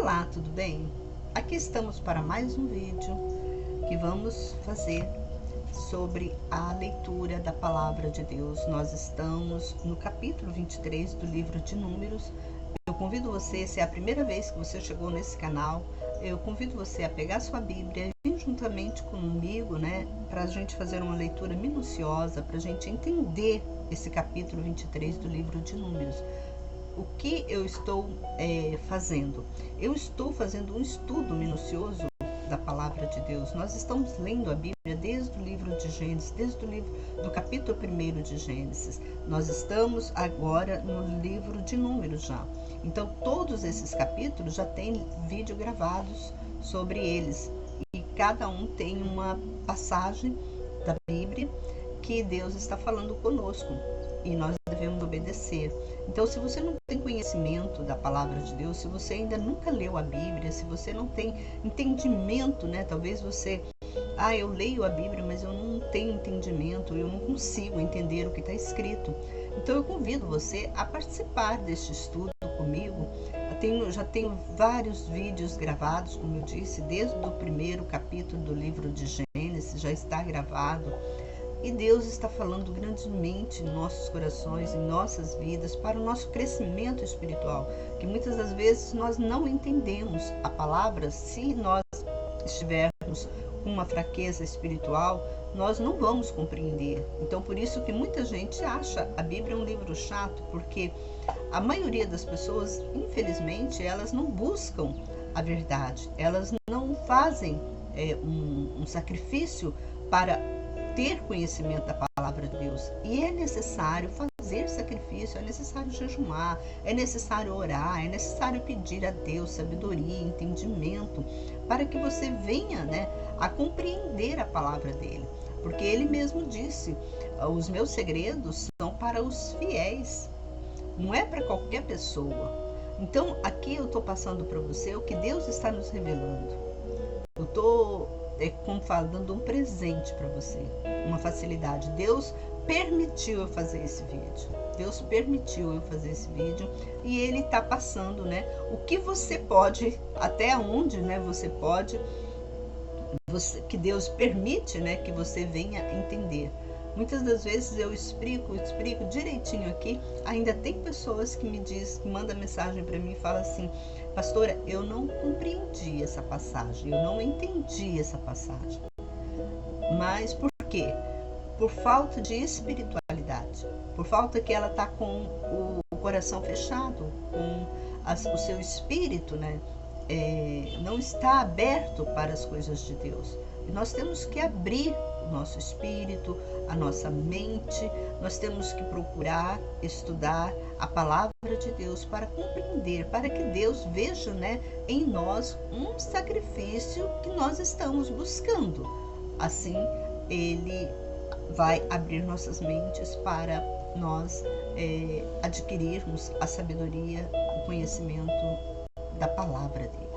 Olá, tudo bem? Aqui estamos para mais um vídeo que vamos fazer sobre a leitura da Palavra de Deus. Nós estamos no capítulo 23 do livro de Números. Eu convido você, se é a primeira vez que você chegou nesse canal, eu convido você a pegar sua Bíblia e vir juntamente comigo, para a gente fazer uma leitura minuciosa, para a gente entender esse capítulo 23 do livro de Números. O que eu estou fazendo? Eu estou fazendo um estudo minucioso da Palavra de Deus. Nós estamos lendo a Bíblia desde o livro de Gênesis, desde o livro do capítulo 1 de Gênesis. Nós estamos agora no livro de Números já. Então, todos esses capítulos já têm vídeo gravados sobre eles. E cada um tem uma passagem da Bíblia que Deus está falando conosco. E nós devemos obedecer. Então, se você não tem conhecimento da Palavra de Deus, se você ainda nunca leu a Bíblia, se você não tem entendimento, talvez você, eu leio a Bíblia, mas eu não tenho entendimento, eu não consigo entender o que está escrito. Então, eu convido você a participar deste estudo comigo. Já tenho vários vídeos gravados, como eu disse, desde o primeiro capítulo do livro de Gênesis, já está gravado. E Deus está falando grandemente em nossos corações, em nossas vidas, para o nosso crescimento espiritual, que muitas das vezes nós não entendemos a palavra. Se nós estivermos com uma fraqueza espiritual, nós não vamos compreender. Então, por isso que muita gente acha a Bíblia um livro chato, porque a maioria das pessoas, infelizmente, elas não buscam a verdade, elas não fazem um sacrifício para ter conhecimento da palavra de Deus. E é necessário fazer sacrifício, é necessário jejuar, é necessário orar, é necessário pedir a Deus sabedoria, entendimento, para que você venha a compreender a palavra dele. Porque ele mesmo disse, os meus segredos são para os fiéis, não é para qualquer pessoa. Então, aqui eu estou passando para você o que Deus está nos revelando. Eu estou como dando um presente para você, uma facilidade. Deus permitiu eu fazer esse vídeo. Deus permitiu eu fazer esse vídeo e Ele está passando, o que você pode, até onde, você pode, que Deus permite, que você venha entender. Muitas das vezes eu explico direitinho aqui. Ainda tem pessoas que mandam mensagem para mim e falam assim: pastora, eu não compreendi essa passagem, eu não entendi essa passagem. Mas por quê? Por falta de espiritualidade, por falta que ela está com o coração fechado, com o seu espírito, não está aberto para as coisas de Deus. E nós temos que abrir o nosso espírito, a nossa mente. Nós temos que procurar estudar a palavra de Deus para compreender, para que Deus veja em nós um sacrifício que nós estamos buscando. Assim, Ele vai abrir nossas mentes para nós adquirirmos a sabedoria, o conhecimento da palavra dele.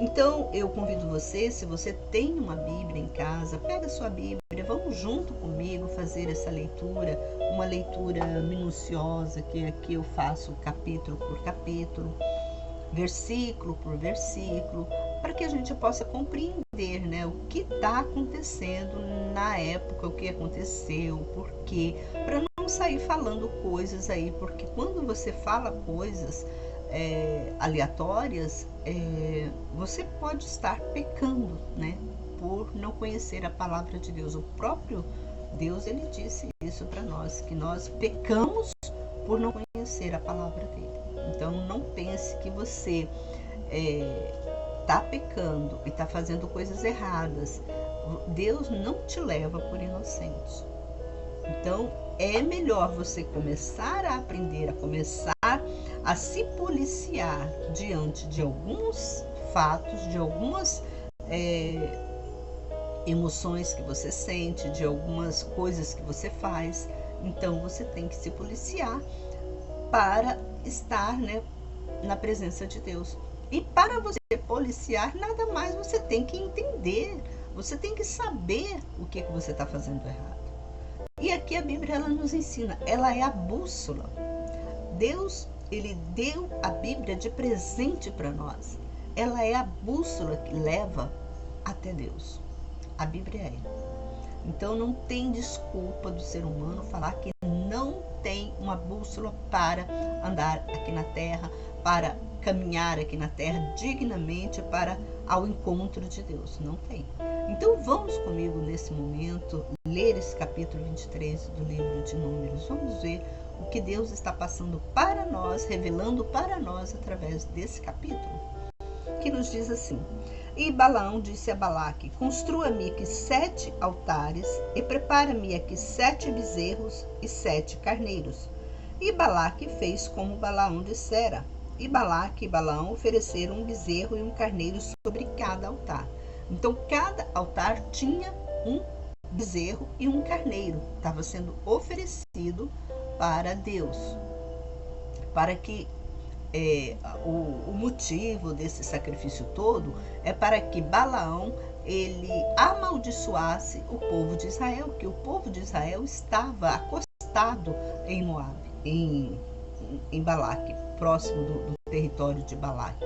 Então, eu convido você, se você tem uma Bíblia em casa, pega sua Bíblia, vamos junto comigo fazer essa leitura, uma leitura minuciosa, que aqui eu faço capítulo por capítulo, versículo por versículo, para que a gente possa compreender, o que está acontecendo na época, o que aconteceu, por quê, para não sair falando coisas aí, porque quando você fala coisas aleatórias, você pode estar pecando, por não conhecer a palavra de Deus. O próprio Deus, ele disse isso para nós, que nós pecamos por não conhecer a palavra dele. Então, não pense que você está pecando e está fazendo coisas erradas. Deus não te leva por inocente. Então, é melhor você começar a aprender, a se policiar diante de alguns fatos, de algumas emoções que você sente, de algumas coisas que você faz. Então, você tem que se policiar para estar na presença de Deus. E para você policiar, nada mais você tem que entender, você tem que saber o que você está fazendo errado. E aqui a Bíblia ela nos ensina, ela é a bússola. Deus ele deu a Bíblia de presente para nós. Ela é a bússola que leva até Deus. A Bíblia é. Então não tem desculpa do ser humano falar que não tem uma bússola para andar aqui na Terra, para caminhar aqui na Terra dignamente para ao encontro de Deus. Não tem. Então vamos comigo nesse momento ler esse capítulo 23 do livro de Números. Vamos ver o que Deus está passando para nós, revelando para nós através desse capítulo, que nos diz assim: E Balaão disse a Balaque: Construa-me aqui 7 altares e prepara-me aqui 7 bezerros e 7 carneiros. E Balaque fez como Balaão dissera. E Balaque e Balaão ofereceram um bezerro e um carneiro sobre cada altar. Então cada altar tinha um bezerro e um carneiro. Estava sendo oferecido para Deus, para que o motivo desse sacrifício todo é para que Balaão ele amaldiçoasse o povo de Israel, que o povo de Israel estava acostado em Moabe, em Balaque, próximo do território de Balaque.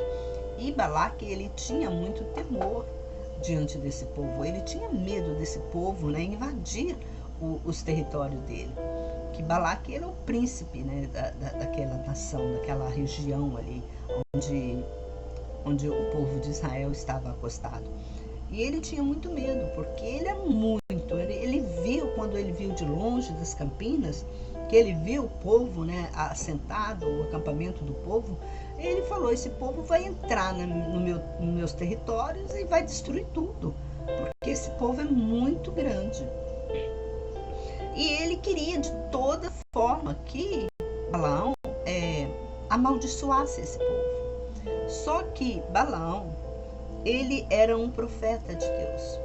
E Balaque ele tinha muito temor diante desse povo, ele tinha medo desse povo, né, invadir os territórios dele. Que Balaque era o príncipe, né, daquela nação, daquela região ali onde o povo de Israel estava acostado. E ele tinha muito medo, porque ele viu, quando ele viu de longe das campinas, que ele viu o povo, né, assentado, o acampamento do povo, ele falou: esse povo vai entrar nos meus territórios e vai destruir tudo, porque esse povo é muito grande. E ele queria de toda forma que Balaão amaldiçoasse esse povo. Só que Balaão, ele era um profeta de Deus.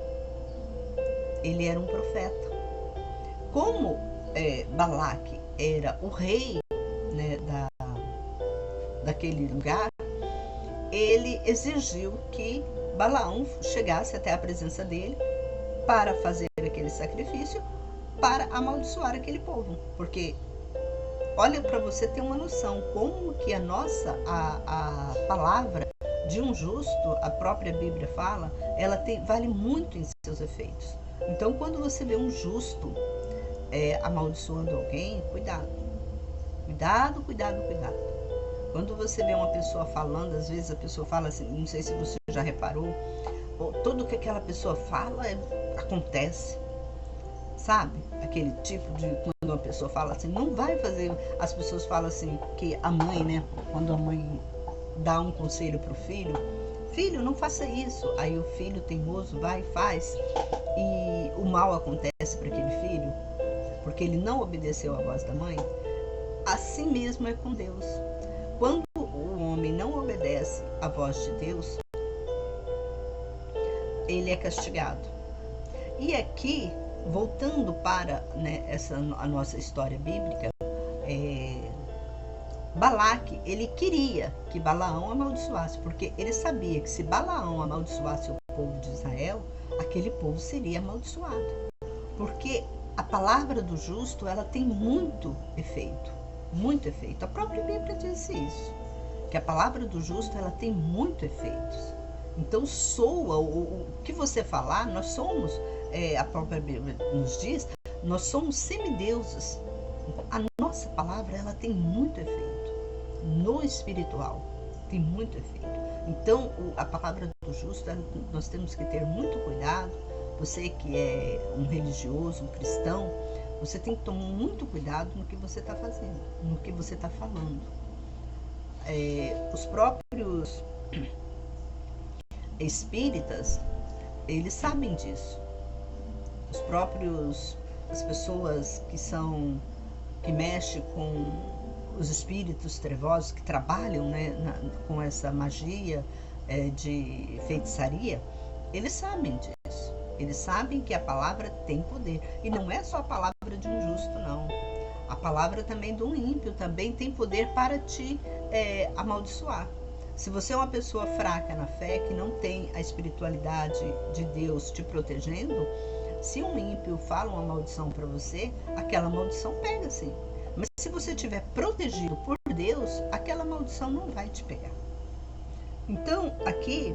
Ele era um profeta. Como Balaque era o rei, né, daquele lugar, ele exigiu que Balaão chegasse até a presença dele para fazer aquele sacrifício, para amaldiçoar aquele povo. Porque, olha, para você ter uma noção, como que a palavra de um justo, a própria Bíblia fala, ela vale muito em seus efeitos. Então, quando você vê um justo amaldiçoando alguém, cuidado. Cuidado, cuidado, cuidado. Quando você vê uma pessoa falando, às vezes a pessoa fala assim, não sei se você já reparou, tudo que aquela pessoa fala acontece. Sabe? Aquele tipo de quando uma pessoa fala assim, não vai fazer. As pessoas falam assim, que a mãe, né? Quando a mãe dá um conselho para o filho, filho, não faça isso. Aí o filho teimoso vai e faz. E o mal acontece para aquele filho, porque ele não obedeceu à voz da mãe. Assim mesmo é com Deus. Quando o homem não obedece à voz de Deus, ele é castigado. E aqui, voltando para, né, a nossa história bíblica, Balaque, ele queria que Balaão amaldiçoasse, porque ele sabia que se Balaão amaldiçoasse o povo de Israel, aquele povo seria amaldiçoado. Porque a palavra do justo, ela tem muito efeito, muito efeito. A própria Bíblia diz isso, que a palavra do justo, ela tem muito efeitos. Então soa, o que você falar, nós somos, a própria Bíblia nos diz, nós somos semideuses. A nossa palavra, ela tem muito efeito. No espiritual, tem muito efeito. Então, a palavra do justo, nós temos que ter muito cuidado. Você que é um religioso, um cristão, você tem que tomar muito cuidado no que você está fazendo, no que você está falando. Os próprios espíritas, eles sabem disso. As pessoas que mexem com os espíritos trevosos, que trabalham, né, com essa magia de feitiçaria, eles sabem disso. Eles sabem que a palavra tem poder. E não é só a palavra de um justo, não. A palavra também de um ímpio também tem poder para te amaldiçoar. Se você é uma pessoa fraca na fé, que não tem a espiritualidade de Deus te protegendo, se um ímpio fala uma maldição para você, aquela maldição pega-se. Mas se você estiver protegido por Deus, aquela maldição não vai te pegar. Então, aqui,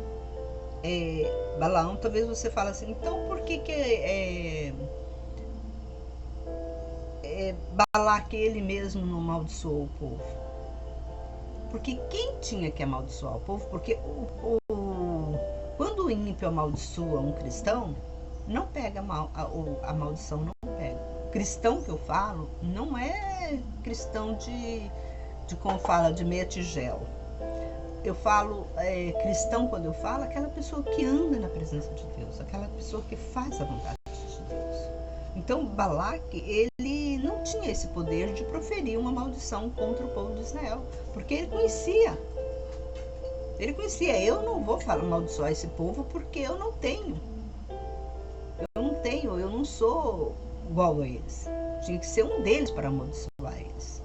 Balaão, talvez você fale assim, então por que Balaque ele mesmo não amaldiçoou o povo? Porque quem tinha que amaldiçoar o povo? Porque quando o ímpio amaldiçoa um cristão, não pega a maldição, não pega. Cristão que eu falo, não é cristão de como fala, de meia tigela. Eu falo cristão quando eu falo, aquela pessoa que anda na presença de Deus, aquela pessoa que faz a vontade de Deus. Então Balaque, ele não tinha esse poder de proferir uma maldição contra o povo de Israel, porque ele conhecia, eu não vou amaldiçoar esse povo porque eu não sou igual a eles. Tinha que ser um deles para amaldiçoar eles.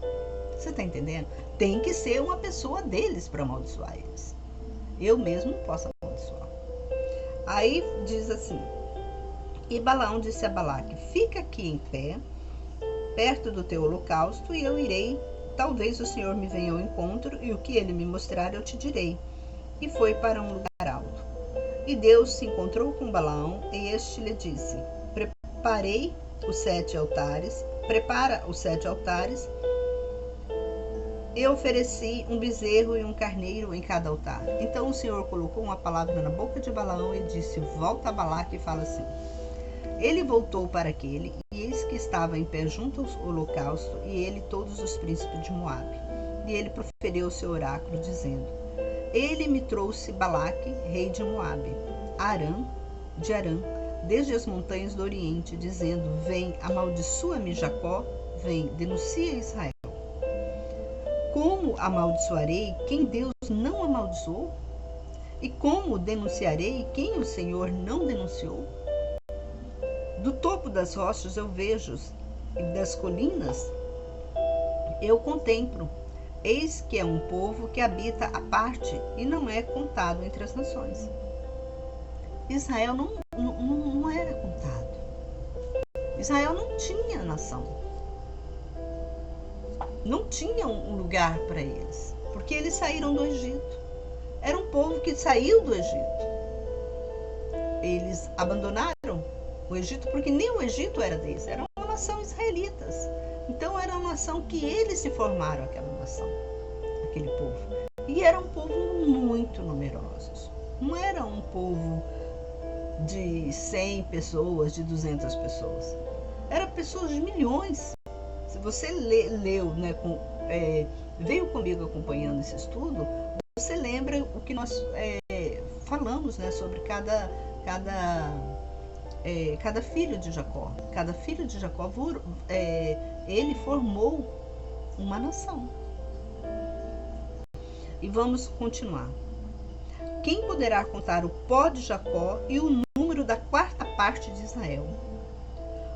Você está entendendo? Tem que ser uma pessoa deles para amaldiçoar eles. Eu mesmo não posso amaldiçoar. Aí diz assim, e Balaão disse a Balaque, fica aqui em pé, perto do teu holocausto, e eu irei, talvez o Senhor me venha ao encontro, e o que ele me mostrar eu te direi. E foi para um lugar alto. E Deus se encontrou com Balaão, e este lhe disse, prepara os 7 altares, e ofereci um bezerro e um carneiro em cada altar. Então o Senhor colocou uma palavra na boca de Balaão e disse, volta a Balaque e fala assim. Ele voltou para aquele, e eis que estava em pé junto ao holocausto, e ele todos os príncipes de Moabe. E ele proferiu o seu oráculo, dizendo, ele me trouxe Balaque, rei de Moabe, de Arã, desde as montanhas do Oriente, dizendo, vem, amaldiçoa-me Jacó, vem, denuncia Israel. Como amaldiçoarei quem Deus não amaldiçoou? E como denunciarei quem o Senhor não denunciou? Do topo das rochas eu vejo, e das colinas eu contemplo. Eis que é um povo que habita à parte e não é contado entre as nações. Israel não era contado. Israel não tinha nação. Não tinha um lugar para eles, porque eles saíram do Egito. Era um povo que saiu do Egito. Eles abandonaram o Egito porque nem o Egito era deles, era uma nação israelitas. Então era uma nação que eles se formaram, aquela nação, aquele povo. E era um povo muito numeroso. Não era um povo de 100 pessoas, de 200 pessoas. Era pessoas de milhões. Se você leu, né, veio comigo acompanhando esse estudo, você lembra o que nós falamos, né, sobre cada filho de Jacó. Cada filho de Jacó, ele formou uma nação. E vamos continuar. Quem poderá contar o pó de Jacó e o número da 4ª parte de Israel?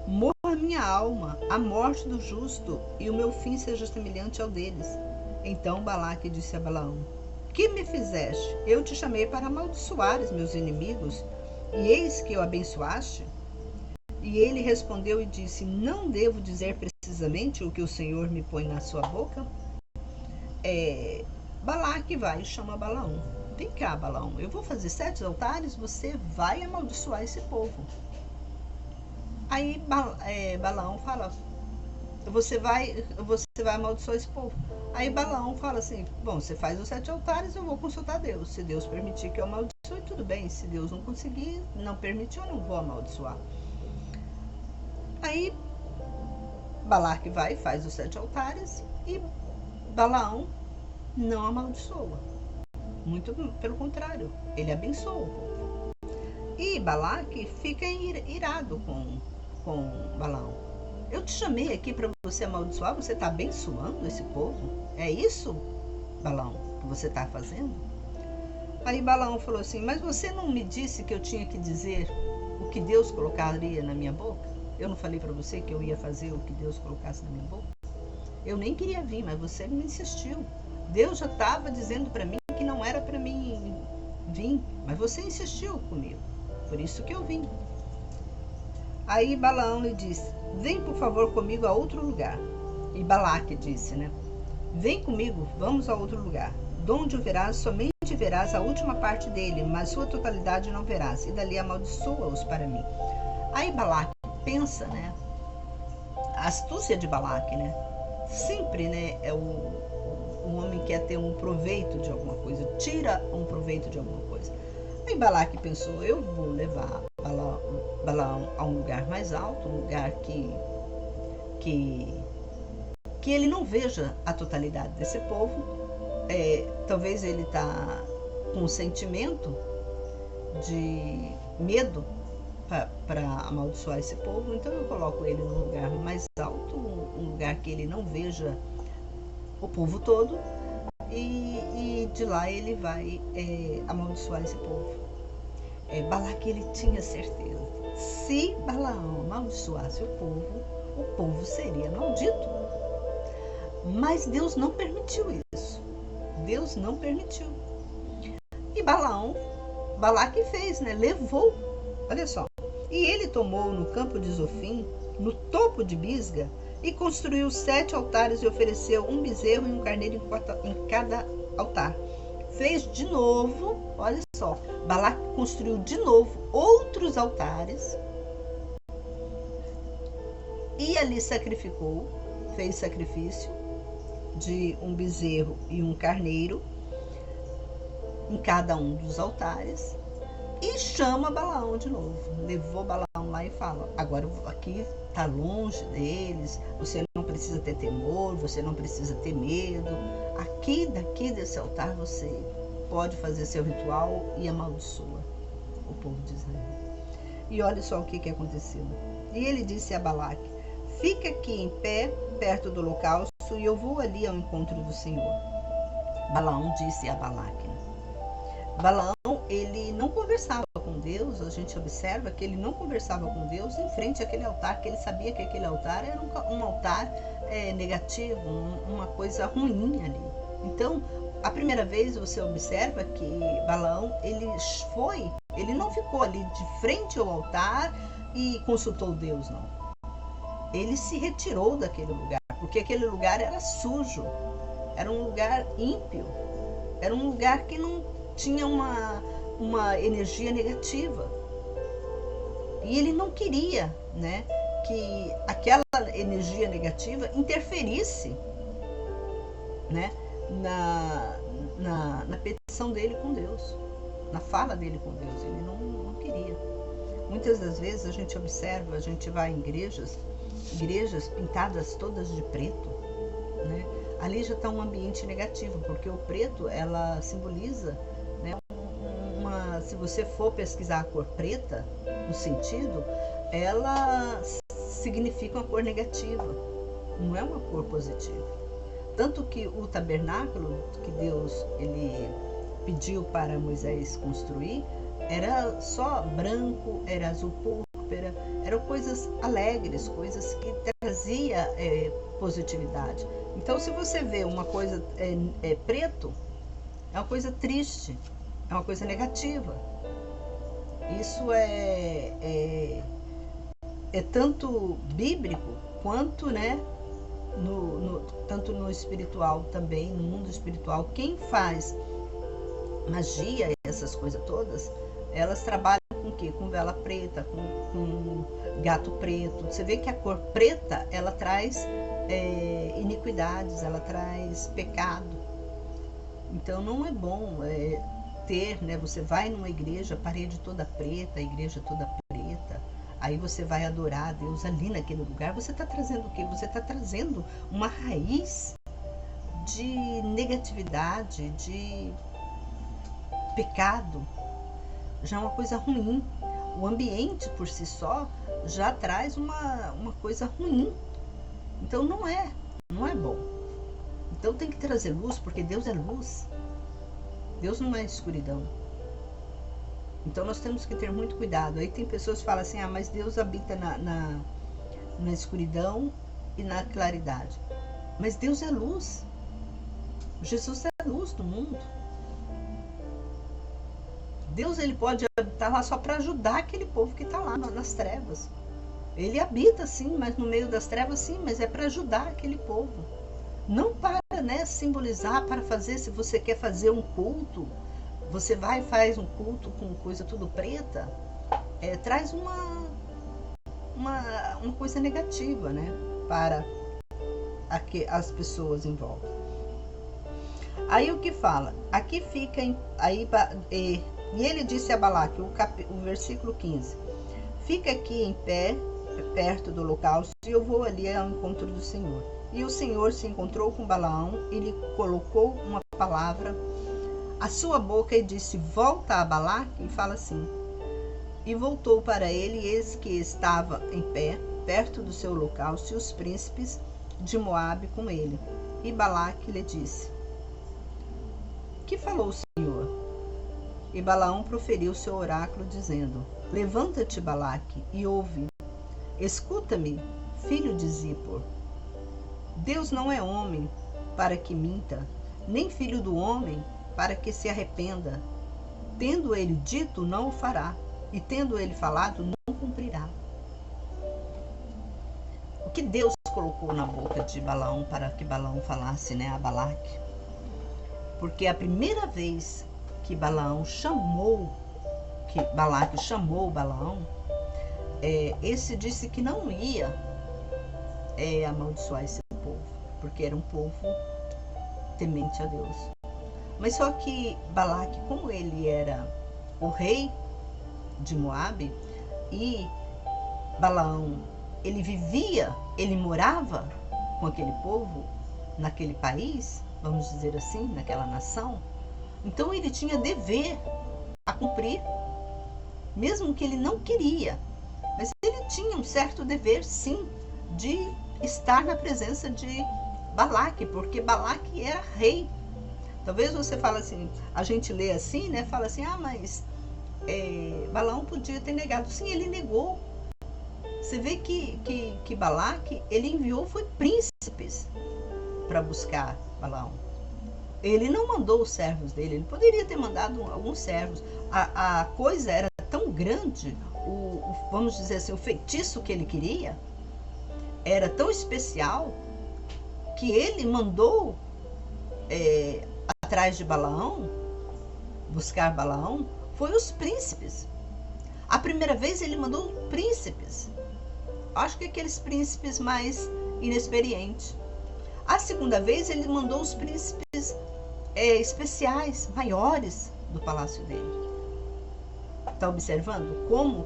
Morra a minha alma, a morte do justo, e o meu fim seja semelhante ao deles. Então Balaque disse a Balaão, que me fizeste? Eu te chamei para amaldiçoar os meus inimigos, e eis que o abençoaste? E ele respondeu e disse, não devo dizer precisamente o que o Senhor me põe na sua boca? Balaque vai e chama Balaão. Vem cá, Balaão, eu vou fazer 7 altares, você vai amaldiçoar esse povo. Aí Balaão fala, você vai amaldiçoar esse povo. Aí Balaão fala assim, bom, você faz os 7 altares, eu vou consultar Deus. Se Deus permitir que eu amaldiçoe, tudo bem. Se Deus não conseguir, não permitir, eu não vou amaldiçoar. Aí Balaque vai, faz os 7 altares e Balaão não amaldiçoa. Muito pelo contrário, ele abençoa o povo. E Balaque fica irado com Balaão. Eu te chamei aqui para você amaldiçoar, você está abençoando esse povo? É isso, Balaão, que você está fazendo? Aí Balaão falou assim, mas você não me disse que eu tinha que dizer o que Deus colocaria na minha boca? Eu não falei para você que eu ia fazer o que Deus colocasse na minha boca? Eu nem queria vir, mas você me insistiu. Deus já estava dizendo para mim que não era para mim vir, mas você insistiu comigo, por isso que eu vim. Aí Balaão lhe disse, vem por favor comigo a outro lugar. E Balaque disse, né? Vem comigo, vamos a outro lugar. Donde o verás, somente verás a última parte dele, mas sua totalidade não verás, e dali amaldiçoa-os para mim. Aí Balaque pensa, né? A astúcia de Balaque, né? Sempre, né, é o homem que quer ter um proveito de alguma coisa, tira um proveito de alguma coisa. Aí Balaque pensou, eu vou levar Balaão a um lugar mais alto, um lugar que ele não veja a totalidade desse povo. Talvez ele está com um sentimento de medo para amaldiçoar esse povo, então eu coloco ele num lugar mais alto, um lugar que ele não veja o povo todo, e de lá ele vai amaldiçoar esse povo. Balaque, ele tinha certeza, se Balaão amaldiçoasse o povo seria maldito. Mas Deus não permitiu isso. Deus não permitiu. E Balaque fez, né? Levou. Olha só. E ele tomou no campo de Zofim, no topo de Bisga, e construiu 7 altares e ofereceu um bezerro e um carneiro em cada altar. Fez de novo, olha só, Balaque construiu de novo outros altares e ali sacrificou, fez sacrifício de um bezerro e um carneiro em cada um dos altares e chama Balaão de novo. Levou Balaão lá e fala, agora aqui está longe deles, você não precisa ter temor, você não precisa ter medo, daqui desse altar você pode fazer seu ritual e amaldiçoa o povo de Israel. E olha só o que aconteceu. E ele disse a Balaque, fica aqui em pé, perto do holocausto, e eu vou ali ao encontro do Senhor. Balaão disse a Balaque. Balaão, ele não conversava com Deus, a gente observa que ele não conversava com Deus em frente àquele altar, que ele sabia que aquele altar era um altar negativo, uma coisa ruim ali. Então, a primeira vez você observa que Balaão, ele não ficou ali de frente ao altar e consultou Deus, não. Ele se retirou daquele lugar, porque aquele lugar era sujo, era um lugar ímpio, era um lugar que não tinha uma energia negativa. E ele não queria, né, que aquela energia negativa interferisse, né, na petição dele com Deus, na fala dele com Deus. Ele não queria. Muitas das vezes a gente observa, a gente vai em igrejas pintadas todas de preto, né? Ali já está um ambiente negativo, porque o preto, ela simboliza, né, se você for pesquisar a cor preta, no sentido, ela significa uma cor negativa, não é uma cor positiva. Tanto que o tabernáculo que Deus ele pediu para Moisés construir era só branco, era azul púrpura, eram coisas alegres, coisas que traziam positividade. Então, se você vê uma coisa preto, é uma coisa triste, é uma coisa negativa. Isso é tanto bíblico quanto, né, tanto no espiritual também, no mundo espiritual. Quem faz magia, essas coisas todas, elas trabalham com o quê? Com vela preta, com gato preto. Você vê que a cor preta, ela traz iniquidades, ela traz pecado. Então não é bom ter, né? Você vai numa igreja, a parede toda preta, a igreja toda preta, aí você vai adorar a Deus ali naquele lugar. Você está trazendo o quê? Você está trazendo uma raiz de negatividade, de pecado. Já é uma coisa ruim. O ambiente por si só já traz uma coisa ruim. Então não é bom. Então tem que trazer luz, porque Deus é luz. Deus não é escuridão. Então nós temos que ter muito cuidado. Aí tem pessoas que falam assim, mas Deus habita na escuridão e na claridade. Mas Deus é luz. Jesus é a luz do mundo. Deus, ele pode habitar lá só para ajudar aquele povo que está lá nas trevas. Ele habita sim, mas no meio das trevas sim, mas é para ajudar aquele povo. Não para né, simbolizar para fazer, se você quer fazer um culto, você vai e faz um culto com coisa tudo preta, traz uma coisa negativa, né, para as pessoas em volta. Aí o que fala? Aqui fica, e ele disse a Balaque, o versículo 15, fica aqui em pé, perto do holocausto, e eu vou ali ao encontro do Senhor. E o Senhor se encontrou com Balaão e lhe colocou uma palavra à sua boca e disse, volta a Balaque, e fala assim, e voltou para ele, e eis que estava em pé, perto do seu holocausto, e os príncipes de Moabe com ele. E Balaque lhe disse, que falou o Senhor? E Balaão proferiu seu oráculo, dizendo, levanta-te, Balaque, e ouve. Escuta-me, filho de Zippor. Deus não é homem para que minta, nem filho do homem para que se arrependa. Tendo ele dito, não o fará, e tendo ele falado, não cumprirá. O que Deus colocou na boca de Balaão para que Balaão falasse, né, a Balaque? Porque a primeira vez que Balaque chamou Balaão, esse disse que não ia amaldiçoar esse povo, porque era um povo temente a Deus. Mas só que Balaque, como ele era o rei de Moabe, e Balaão, ele morava com aquele povo, naquele país, vamos dizer assim, naquela nação, então ele tinha dever a cumprir, mesmo que ele não queria, mas ele tinha um certo dever, sim, de estar na presença de Balaque, porque Balaque era rei. Talvez você fale assim, a gente lê assim, né? Fala assim, mas Balaão podia ter negado. Sim, ele negou. Você vê que Balaque, ele enviou, foi príncipes para buscar Balaão. Ele não mandou os servos dele, ele poderia ter mandado alguns servos. A coisa era tão grande, vamos dizer assim, o feitiço que ele queria era tão especial que ele mandou atrás de Balaão, buscar Balaão, foi os príncipes. A primeira vez ele mandou príncipes, acho que aqueles príncipes mais inexperientes. A segunda vez ele mandou os príncipes especiais, maiores do palácio dele. Está observando como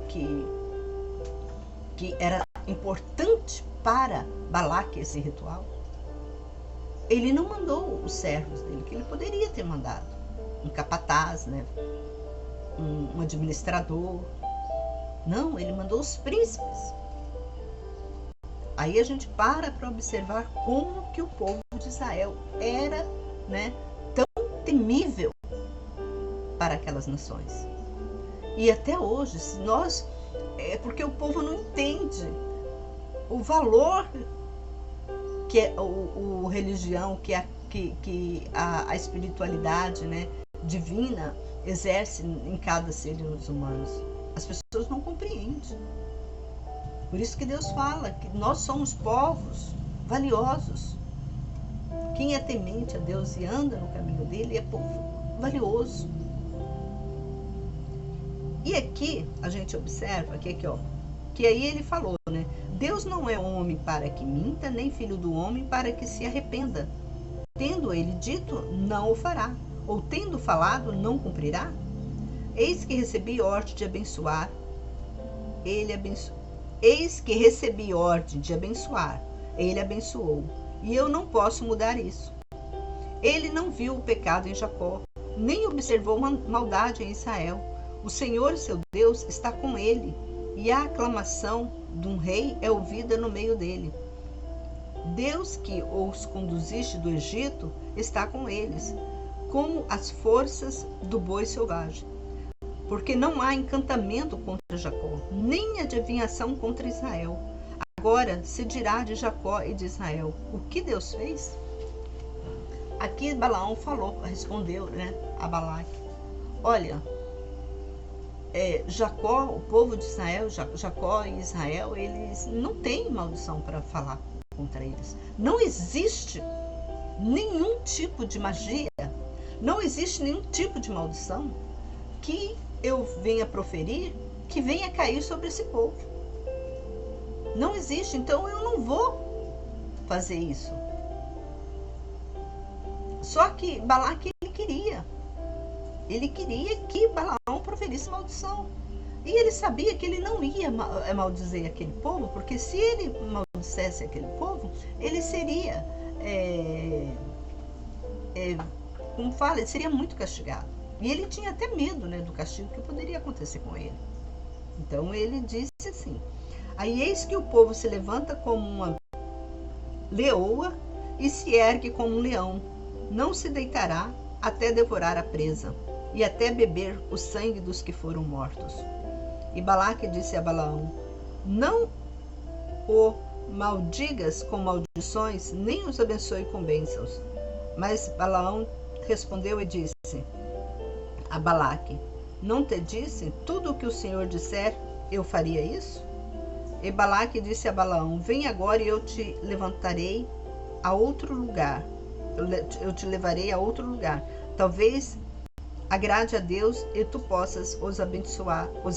que era importante para Balaque esse ritual? Ele não mandou os servos dele, que ele poderia ter mandado. Um capataz, né? Um administrador. Não, ele mandou os príncipes. Aí a gente para observar como que o povo de Israel era, né, tão temível para aquelas nações. E até hoje, se nós... porque o povo não entende o valor que é o religião, que a espiritualidade, né, divina exerce em cada ser dos humanos. As pessoas não compreendem. Por isso que Deus fala que nós somos povos valiosos. Quem é temente a Deus e anda no caminho dele é povo valioso. E aqui a gente observa que aí ele falou, né? Deus não é homem para que minta, nem filho do homem para que se arrependa. Tendo ele dito, não o fará, ou tendo falado, não cumprirá? Eis que recebi ordem de abençoar, Eis que recebi ordem de abençoar, ele abençoou, e eu não posso mudar isso. Ele não viu o pecado em Jacó, nem observou maldade em Israel. O Senhor, seu Deus, está com ele, e a aclamação de um rei é ouvida no meio dele. Deus que os conduziste do Egito está com eles, como as forças do boi selvagem. Porque não há encantamento contra Jacó, nem adivinhação contra Israel. Agora se dirá de Jacó e de Israel, o que Deus fez? Aqui Balaão respondeu, né, a Balaque. Olha, Jacó, o povo de Israel, Jacó e Israel, eles não têm maldição para falar contra eles. Não existe nenhum tipo de magia, não existe nenhum tipo de maldição que eu venha proferir que venha cair sobre esse povo. Não existe, então eu não vou fazer isso. Só que Balaque ele queria que Balaão proferisse maldição. E ele sabia que ele não ia maldizer aquele povo, porque se ele maldissesse aquele povo, ele seria, como fala, ele seria muito castigado. E ele tinha até medo, né, do castigo que poderia acontecer com ele. Então ele disse assim: aí eis que o povo se levanta como uma leoa e se ergue como um leão. Não se deitará até devorar a presa e até beber o sangue dos que foram mortos. E Balaque disse a Balaão: não o maldigas com maldições, nem os abençoe com bênçãos. Mas Balaão respondeu e disse a Balaque: não te disse tudo o que o Senhor disser, eu faria isso? E Balaque disse a Balaão: vem agora e eu te levantarei a outro lugar. Eu te levarei a outro lugar. Talvez agrade a Deus e tu possas os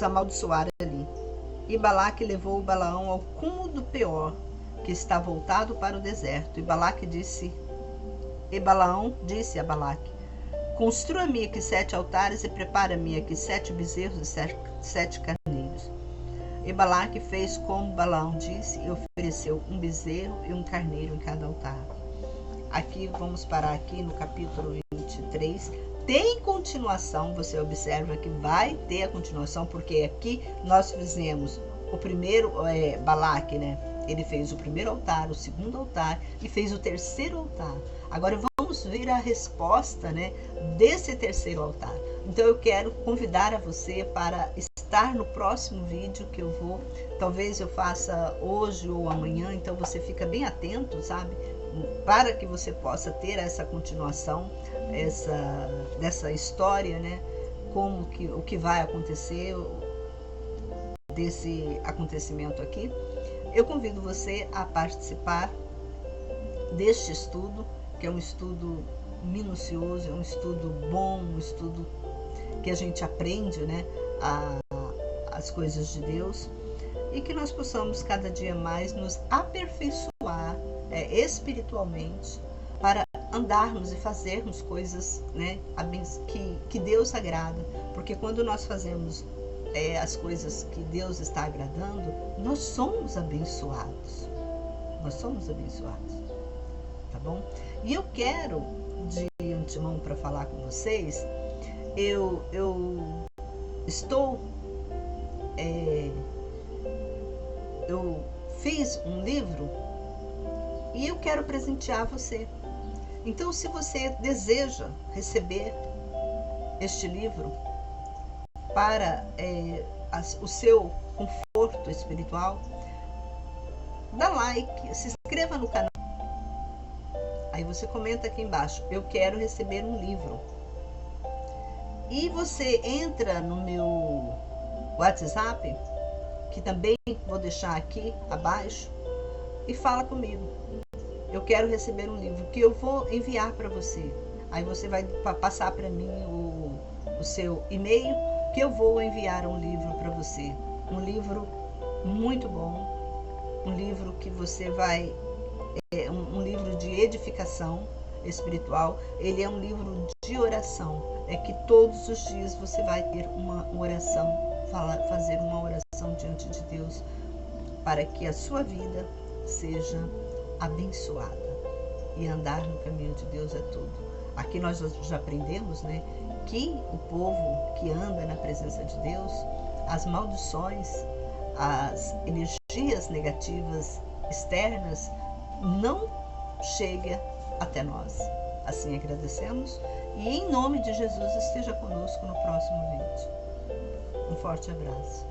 amaldiçoar ali. E Balaque levou o Balaão ao cume do Peor, que está voltado para o deserto. E Balaão disse a Balaque: construa-me aqui 7 altares e prepara-me aqui 7 bezerros e 7 carneiros. E Balaque fez como Balaão disse e ofereceu um bezerro e um carneiro em cada altar. Aqui, vamos parar aqui no capítulo 23. Tem continuação, você observa que vai ter a continuação, porque aqui nós fizemos o primeiro, Balaque, né? Ele fez o primeiro altar, o segundo altar e fez o terceiro altar. Agora vamos ver a resposta, né, desse terceiro altar. Então eu quero convidar a você para estar no próximo vídeo que eu vou, talvez eu faça hoje ou amanhã, então você fica bem atento, sabe? Para que você possa ter essa continuação, dessa história, né? O que vai acontecer desse acontecimento aqui. Eu convido você a participar deste estudo, que é um estudo minucioso, é um estudo bom, um estudo que a gente aprende, né, as coisas de Deus, e que nós possamos cada dia mais nos aperfeiçoar espiritualmente para andarmos e fazermos coisas, né, que Deus agrada, porque quando nós fazemos as coisas que Deus está agradando, nós somos abençoados. Nós somos abençoados, tá bom? E eu quero, de antemão, para falar com vocês, eu fiz um livro e eu quero presentear você. Então, se você deseja receber este livro para o seu conforto espiritual, dá like, se inscreva no canal. Aí você comenta aqui embaixo: eu quero receber um livro. E você entra no meu WhatsApp, que também vou deixar aqui abaixo, e fala comigo: eu quero receber um livro, que eu vou enviar para você. Aí você vai passar para mim o seu e-mail, que eu vou enviar um livro para você. Um livro muito bom, um livro que você vai... um livro de edificação espiritual. Ele é um livro de oração. É que todos os dias você vai ter uma oração, fazer uma oração diante de Deus, para que a sua vida seja abençoada. E andar no caminho de Deus é tudo. Aqui nós já aprendemos, né, que o povo que anda na presença de Deus, as maldições, as energias negativas externas não chegam até nós. Assim agradecemos e em nome de Jesus esteja conosco no próximo vídeo. Um forte abraço.